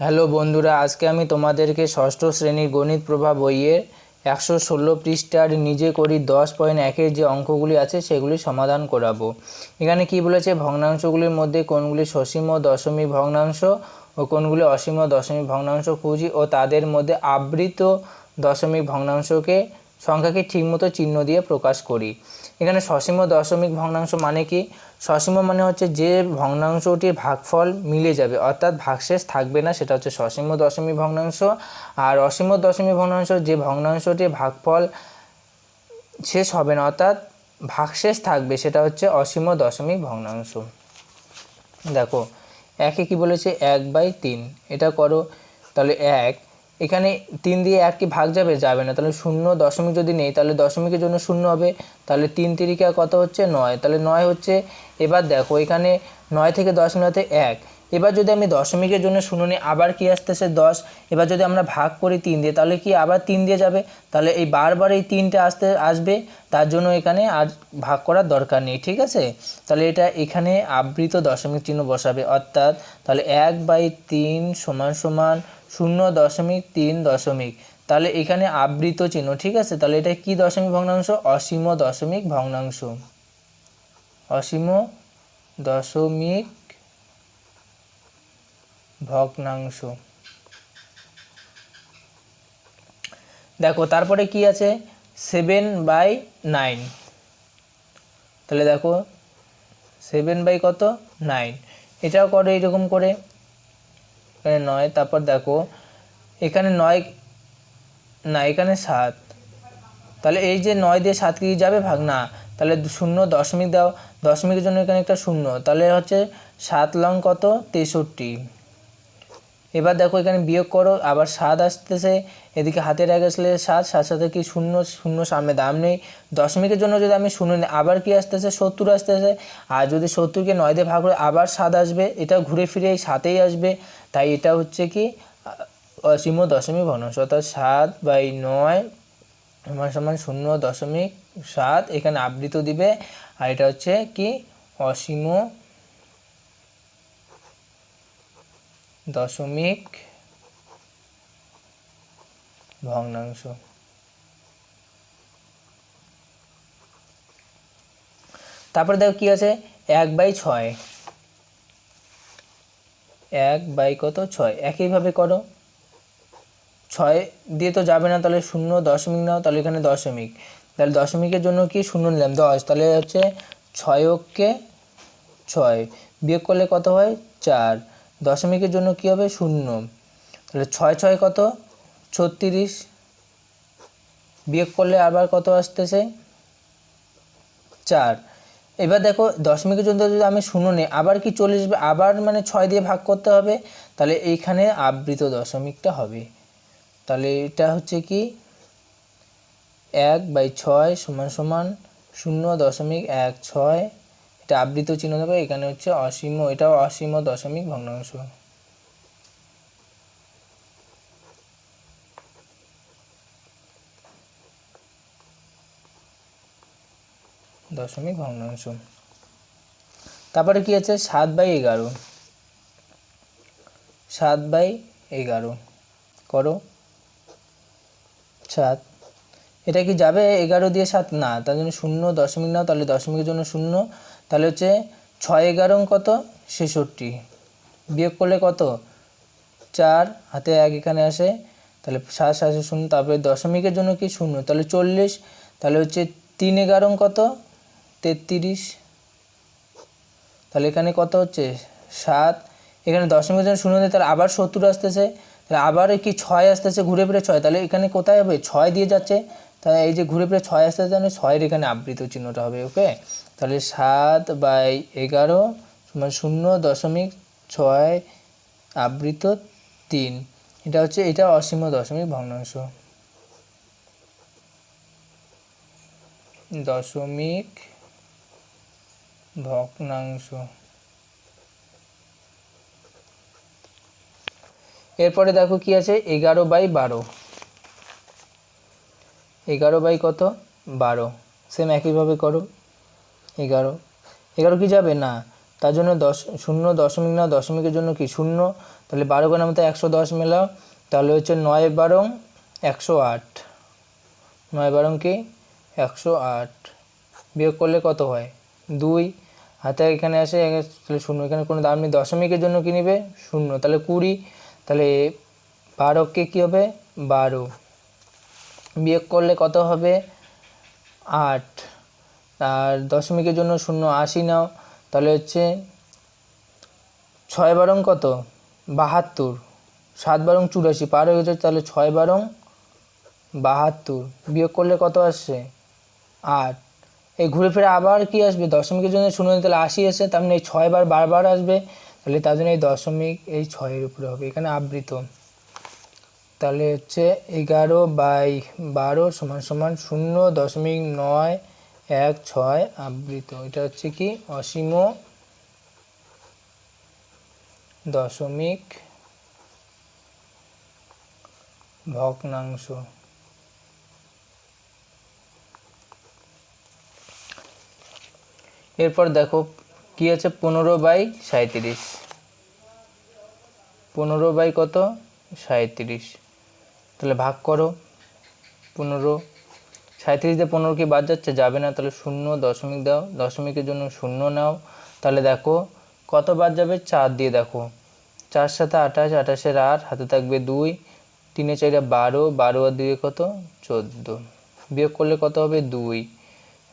Hello বন্ধুরা, আজকে আমি তোমাদেরকে ষষ্ঠ শ্রেণীর গণিত প্রভা বইয়ের 116 পৃষ্ঠার নিজে করি 10.1-এর যে অঙ্কগুলি আছে সেগুলি সমাধান করাবো। এখানে কি বলেছে, ভগ্নাংশগুলির মধ্যে কোনগুলি সসীম দশমিক ভগ্নাংশ ও কোনগুলি অসীম দশমিক ভগ্নাংশ খুঁজি ও তাদের মধ্যে আবৃত দশমিক ভগ্নাংশকে সংখ্যাকে ঠিকমতো চিহ্ন দিয়ে প্রকাশ করি। এখানে সসীম দশমিক ভগ্নাংশ মানে কি? সসীম মানে হচ্ছে যে ভগ্নাংশটির ভাগফল মিলে যাবে, অর্থাৎ ভাগশেষ থাকবে না, সেটা হচ্ছে সসীম দশমিক ভগ্নাংশ। আর অসীম দশমিক ভগ্নাংশ যে ভগ্নাংশটির ভাগফল শেষ হবে না, অর্থাৎ ভাগশেষ থাকবে, সেটা হচ্ছে অসীম দশমিক ভগ্নাংশ। দেখো একে কি বলেছে, 1/3। এটা করো, তাহলে 1, এখানে 3 দিয়ে 1 কি ভাগ যাবে? যাবে না। তাহলে 0 দশমিক যদি নেই তাহলে দশমিকের জন্য 0 হবে। তাহলে 3 তিরিকা কত হচ্ছে? 9। তাহলে 9 হচ্ছে। এবার দেখো এখানে 9 থেকে 10 মিলাতে 1। এবার যদি আমি দশমিকের জন্য 0 নিই, আবার কি আসতেছে? 10। এবার যদি আমরা ভাগ করি 3 দিয়ে, তাহলে কি আবার 3 দিয়ে যাবে? তাহলে এই বারবার এই 3টা আসবে, তার জন্য এখানে আর ভাগ করার দরকার নেই, ঠিক আছে? তাহলে এটা এখানে আবৃত দশমিক চিহ্ন বসাবে, অর্থাৎ তাহলে 1/3 সমান সমান 0.3 তাহলে এখানে আবৃত চিহ্ন, ঠিক আছে? তাহলে এটা কি দশমিক ভগ্নাংশ? অসীম দশমিক ভগ্নাংশ। অসীম দশমিক ভগ্নাংশ। দেখো তারপরে কি আছে? 7/9। তাহলে দেখো 7/9, এটাও করো এইরকম করে। এখানে 9, তারপর দেখো এখানে 9 না, এখানে 7। তাহলে এই যে 9 দিয়ে 7 কি যাবে ভাগ? না। তাহলে 0 দশমিক দাও, দশমিকের জন্য এখানে একটা 0, তাহলে হচ্ছে 7 লং কত? 63। এবার দেখো এখানে বিয়োগ করো, আবার 7 আসতেছে, এদিকে হাতের আগে আসলে 7, সাথে কি 0 সামনে দাম নেই। দশমিকের জন্য যদি আমি 0 নিই, আবার কি আসতেছে? 70 আসতেছে। আর যদি 70কে 9 দিয়ে ভাগ করে আবার 7 আসবে, এটা ঘুরে ফিরে এই 7এই আসবে। তাই এটা হচ্ছে কি অসীম দশমিক ভগ্নাংশ, অর্থাৎ 7/9 সমান 0.7 এখানে আবৃত দিবে। আর এটা হচ্ছে কি অসীম দশমিক ভগ্নাংশ। তারপরে দেখো কি আছে, 1/6। 1/6 একইভাবে করো। 6 দিয়ে তো যাবে না, তাহলে 0 দশমিক নাও, তাহলে এখানে দশমিক, তাহলে দশমিকের জন্য কি 0 নিলাম 10, তাহলে হচ্ছে 6 বিয়োগ করলে কত হয়? 4। দশমিকের জন্য কি হবে? 0। তাহলে 6 কত? 36। বিয়োগ করলে আবার কত আসতেছে? 4। এবার দেখো দশমিকের জন্য যদি আমি 0 নিই, আবার কি চলে আসবে? আবার মানে 6 দিয়ে ভাগ করতে হবে, তাহলে এইখানে আবৃত দশমিকটা হবে। তাহলে এটা হচ্ছে কি 1/6 সমান সমান 0.16। এটা আবৃত চিহ্ন দেবে, এখানে হচ্ছে অসীম, এটাও অসীম দশমিক ভগ্নাংশ। দশমিক ভগ্নাংশ। তারপরে কি আছে? 7/11। 7/11 করো। 7, এটা কি যাবে 11 দিয়ে 7? না, তার জন্য 0 দশমিক নাও, তাহলে দশমিকের জন্য 0। তাহলে হচ্ছে 6 কত? 66। বিয়োগ করলে কত? 4, হাতে 1 এখানে আসে, তাহলে 7 7 0, তারপরে দশমিকের জন্য কি 0, তাহলে 40। তাহলে হচ্ছে 3 কত? 33। তাহলে এখানে কত হচ্ছে? 7। এখানে দশমিকের জন্য 0 দিয়ে, তাহলে আবার 70 আসতেছে, তাহলে আবার কি 6 আসতেছে, ঘুরে ফিরে 6, তাহলে এখানে কোথায় হবে? 6 দিয়ে যাচ্ছে, তাহলে এই যে ঘুরে ফিরে 6 আসতেছে, তাহলে 6-এর এখানে আবৃত চিহ্নটা হবে। ওকে, তাহলে 7/11 সমান 0.6 আবৃত 3। এটা হচ্ছে, এটা অসীম দশমিক ভগ্নাংশ। দশমিক ভগ্নাংশ। এরপরে দেখো কি আছে, 11/12। 11 কত? 12। সেম একইভাবে করো। 11 কি যাবে? না। তার জন্য 0 দশমিক নাও, দশমিকের জন্য কি 0, তাহলে 12 ঘরের মধ্যে 110 মেলাও, তাহলে হচ্ছে 9 12 108, 9 12 কি 108, বিয়োগ করলে কত হয় 2, হাতে এখানে আসে তাহলে 0, এখানে কোনো দাম নেই, দশমিকের জন্য কি নেবে 0, তাহলে 20, তাহলে 12 কে কী হবে 12, বিয়োগ করলে কত হবে 8, আর দশমিকের জন্য 0 80 নাও, তাহলে হচ্ছে 6 12 কত 72, 7 12 84, পার হয়ে গেছে, তাহলে 6 12 72, বিয়োগ করলে কত আসছে 8, এই ঘুরে ফিরে আবার কি আসবে দশমিকের জন্য 0, তাহলে 80 আসে, তার মানে এই 6 বার বারবার আসবে, তাহলে তার জন্য এই দশমিক এই 6-এর উপরে হবে এখানে আবৃত, তাহলে হচ্ছে 11/12 = 0.916 আবৃত, এটা হচ্ছে কি অসীম দশমিক ভগ্নাংশ। এরপর দেখো কি আছে 15/37, 15 কত 37, তাহলে ভাগ করো 15, 37 দিয়ে 15 কি বাদ যাচ্ছে, যাবে না, তাহলে 0 দশমিক দাও, দশমিকের জন্য 0 নাও, তাহলে দেখো কত বাদ যাবে 4 দিয়ে, দেখো 4 7 28, 28-এর 8, হাতে থাকবে 2, 3 4 12, 12 আর 2 কত 14, বিয়োগ করলে কত হবে 2,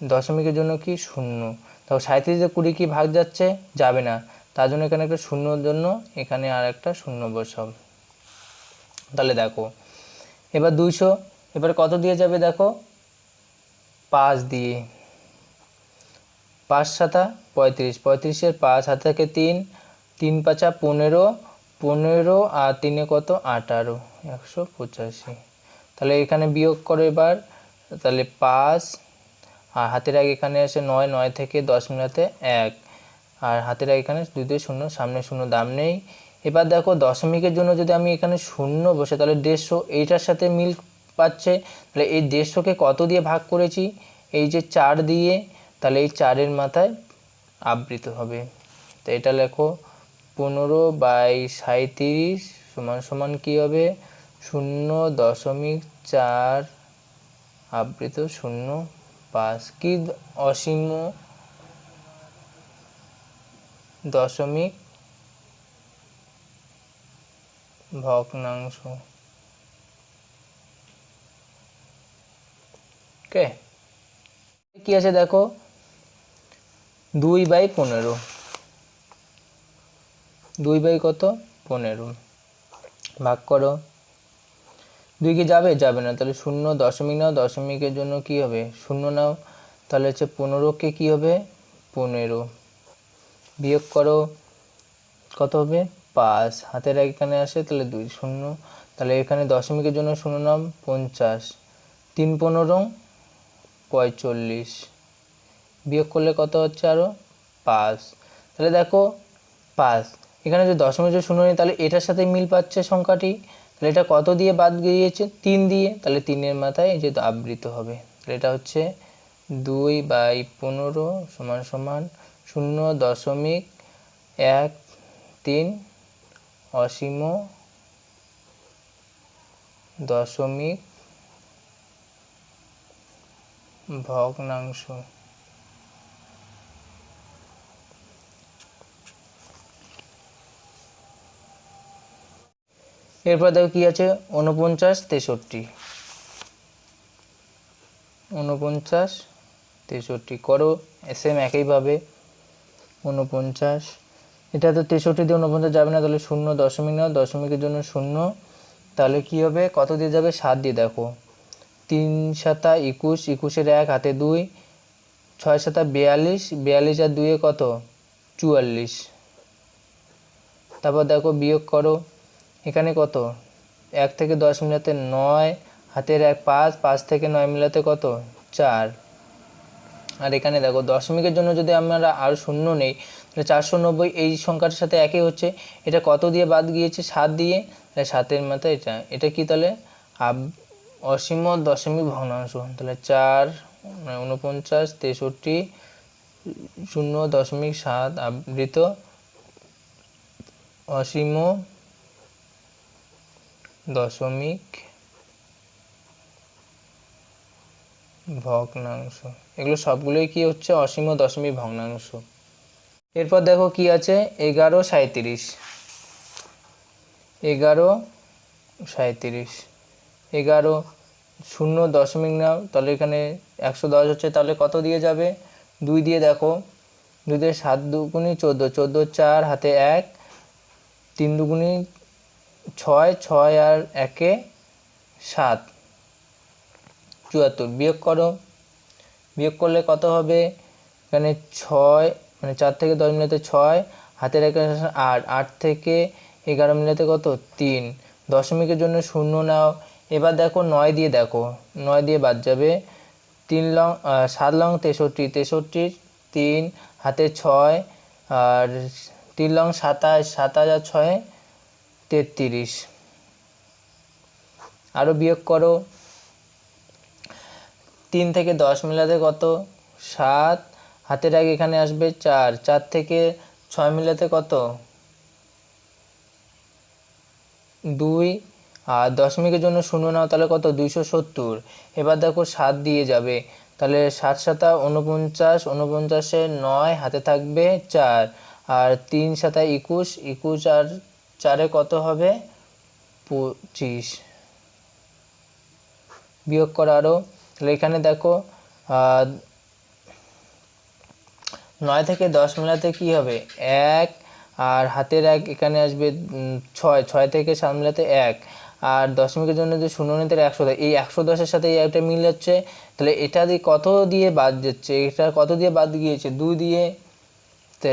দশমিকের জন্য কি 0, তাও 37 দিয়ে 20 কি ভাগ যাচ্ছে, যাবে না, তার জন্য এখানে একটা 0-এর জন্য এখানে আর একটা 0 বসাও, তাহলে দেখো এবার 200, এবার কত দিয়ে যাবে দেখো 5 দিয়ে, 5 7 35, 35-এর 5, হাতে থাকে 3, 3 5 15, 15 আর 3 কত 18, 185, তাহলে এখানে বিয়োগ করো এবার, তাহলে 5, আর হাতের আগে এখানে আসে 9, 9 থেকে 10 মিলাতে 1, আর হাতের আগে এখানে 2 দিয়ে 0, সামনে 0 দাম নেই, এবার দেখো দশমিকের জন্য যদি আমি এখানে 0 বসে, তাহলে 150 এইটার সাথে মিল পাচ্ছে, তাহলে এই 150-কে কত দিয়ে ভাগ করেছি, এই যে 4 দিয়ে, তাহলে এই 4-এর মাথায় আবৃত হবে, তো এটা লেখো 15/37 = কি হবে 0.4 আবৃত 0.5, কি অসীম দশমিক ভগ্নাংশ। ওকে, কি আছে দেখো 2/15, 2 কত 15, ভাগ করো, 2 কি যাবে, যাবে না, তাহলে 0 দশমিক নাও, দশমিকের জন্য কি হবে 0 নাও, তাহলে হচ্ছে 15-কে কি হবে 15, বিয়োগ করো কত হবে 5, হাতের এখানে আসে তাহলে 2 0, তাহলে এখানে দশমিকের জন্য 0 নাম 50, 3 15 45, বিয়োগ করলে কত হচ্ছে আরও 5, তাহলে দেখো 5, এখানে যদি দশমিকের 0 নেই, তাহলে এটার সাথে মিল পাচ্ছে সংখ্যাটি, তাহলে এটা কত দিয়ে বাদ গিয়েছে 3 দিয়ে, তাহলে 3-এর মাথায় এই যে আবৃত হবে, তাহলে এটা হচ্ছে 2/15 = 0.13 অসীম দশমিক ভগ্নাংশ। এরপর দেখো কি আছে 49 63, 49 63 করো সেম একইভাবে 49, এটা তো 63 দিয়ে 49 যাবে না, তাহলে 0 দশমিক নাও, দশমিকের জন্য 0, তাহলে কি হবে কত দিয়ে যাবে 7 দিয়ে, দেখো 3 7 21, 21-এর 1, হাতে 2, 6 7 42, 42 আর 2 কত 44, তারপর দেখো বিয়োগ করো, এখানে কত 1 থেকে 10 মিলাতে 9, হাতের 1 5, 5 থেকে 9 মিলাতে কত 4, আর এখানে দেখো দশমিকের জন্য যদি আমরা আর 0 নেই, তাহলে 490 এই সংখ্যাটার সাথে একই হচ্ছে, এটা কত দিয়ে বাদ গিয়েছে 7 দিয়ে, তাহলে 7-এর মাথায় এটা কি তাহলে অসীম দশমিক ভগ্নাংশ, তাহলে 4 49 63 0.7 আবৃত অসীম দশমিক ভগ্নাংশ। এগুলো সবগুলোই কি হচ্ছে অসীম দশমিক ভগ্নাংশ। এরপর দেখো কি আছে 11.37 11.37 11 0 নাও, তাহলে এখানে 110 হচ্ছে, তাহলে কত দিয়ে যাবে 2 দিয়ে, দেখো 2 দিয়ে 7 দুগুণি 14, 14 4 হাতে 1, 3 দুগুণি 6, 6 আর 1 7, 74। বিয়োগ করলে কত হবে, এখানে 6 মানে 4 থেকে 10 মিলাতে 6, হাতের 1 8, 8 থেকে 11 মিলাতে কত 3, দশমিকের জন্য 0 নাও। এবার দেখো 9 দিয়ে, দেখো 9 দিয়ে বাদ যাবে, 3 লং 7 লং 63, 63 3 হাতে 6 আর 3 লং 27, 27 আর 6 33। আরও বিয়োগ করো, 3 থেকে 10 মিলাতে কত 7, হাতের আগে এখানে আসবে 4, 4 থেকে 6 মিলাতে কত 2, আর দশমিকের জন্য 0 নাও, তাহলে কত 270। এবার দেখো 7 দিয়ে যাবে, তাহলে 7 7 49, 49-এ 9, হাতে থাকবে 4 আর 3 7 21, 21 আর 4-এ কত হবে 25। বিয়োগ করো আরও, তাহলে এখানে দেখো 9 থেকে 10 মিলাতে কি হবে 1, আর হাতের 1 এখানে আসবে 6, 6 থেকে 7 মিলাতে 1, আর দশমিকের জন্য যে 0 নিতে 110, এই 110-এর সাথে এই একটা মিল যাচ্ছে, তাহলে এটা দিয়ে কত দিয়ে বাদ যাচ্ছে, এটা কত দিয়ে বাদ গিয়েছে 2 দিয়ে, তো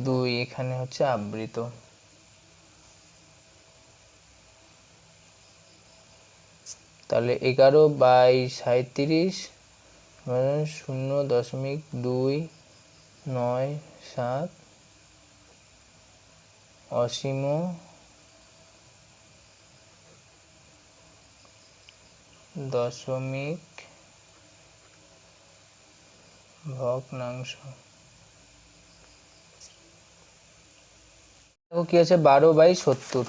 2 এখানে হচ্ছে আবৃত। তাহলে 11/37 0.297 অসীম দশমিক ভগ্নাংশ। দেখো কি আছে 12/70,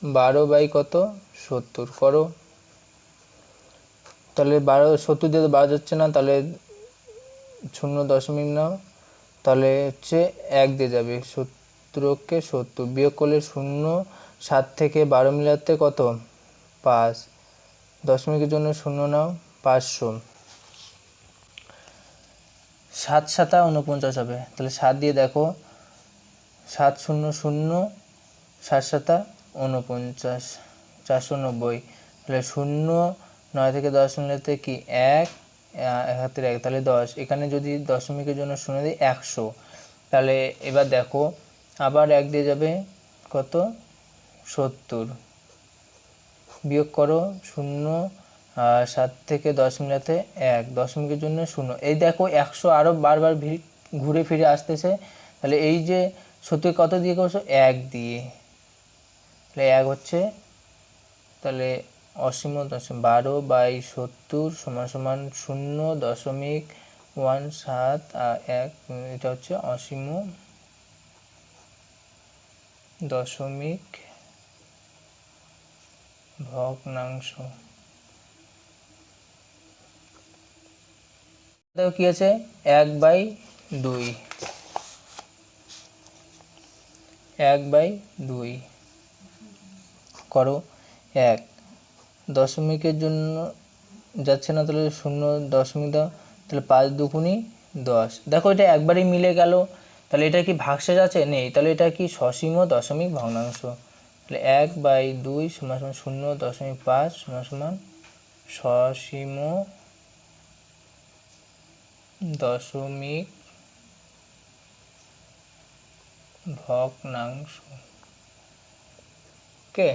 12 কত 70 করো, তাহলে 70 দিয়ে 12 যাচ্ছে না, তাহলে 0 নাও, তাহলে হচ্ছে 1 দিয়ে যাবে, 70কে 70, বিয়োগ করলে 0, 7 থেকে 12 মিলাতে কত 5, দশমিকের জন্য 0 নাও 500, 7 7 49 হবে, তাহলে 7 দিয়ে দেখো 7 0 0, 7 7 49, 490, তাহলে 0, 9 থেকে 10 মিলাতে কি 1, হাতের 1, তাহলে 10, এখানে যদি দশমিকের জন্য 0 দিই 100, তাহলে এবার দেখো আবার 1 দিয়ে যাবে কত 70, বিয়োগ করো 0, 7 থেকে 10 মিলাতে 1, দশমিকের জন্য 0, এই দেখো 100 আরও বারবার ঘুরে ফিরে আসতেছে, তাহলে এই যে 70 কত দিয়ে করছো 1 দিয়ে, তাহলে 1 হচ্ছে, তাহলে অসীম দশমিক 12/70 সমান 0.17 আর 1, এটা হচ্ছে অসীম দশমিক ভগ্নাংশ। দেখো কি আছে 1/2, 1/2 করো, 1 দশমিকের জন্য যাচ্ছে না, তাহলে 0 দাও, তাহলে 5 দুগুণি 10, দেখো এটা একবারই মিলে গেল, তাহলে এটা কি ভাগশেষ আছে নেই, তাহলে এটা কি সসীম দশমিক ভগ্নাংশ, তাহলে 1/2 সমান 0.5 সমান সসীম দশমিক ভগ্নাংশ। ওকে,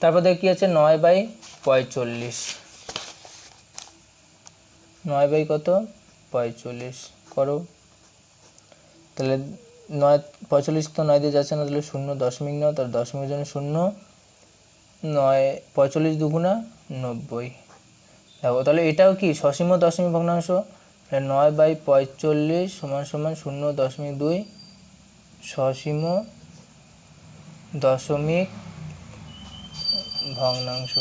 তারপর দেখি কি আছে 9/45, 9 কত 45 করো, তাহলে 45 তো 9 দিয়ে যাচ্ছে না, তাহলে 0 নাও, তার দশমিকের জন্য 0, 9 45 দুগুণা 90, দেখো তাহলে এটাও কি সসীম দশমিক ভগ্নাংশ, 9/45 সমান সমান 0.2 সসীম দশমিক ভগ্নাংশ।